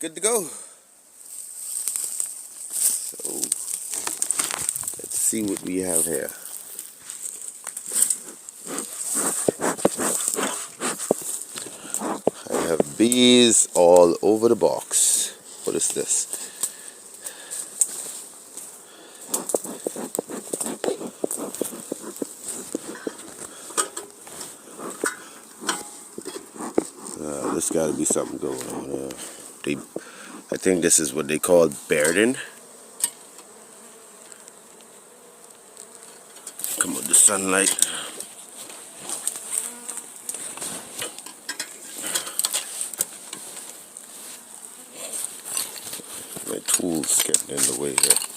good to go. So let's see what we have here. I have bees all over the box. What is this? There's got to be something going on here. I think this is what they call Bearden. Come on, the sunlight. My tools getting in the way here.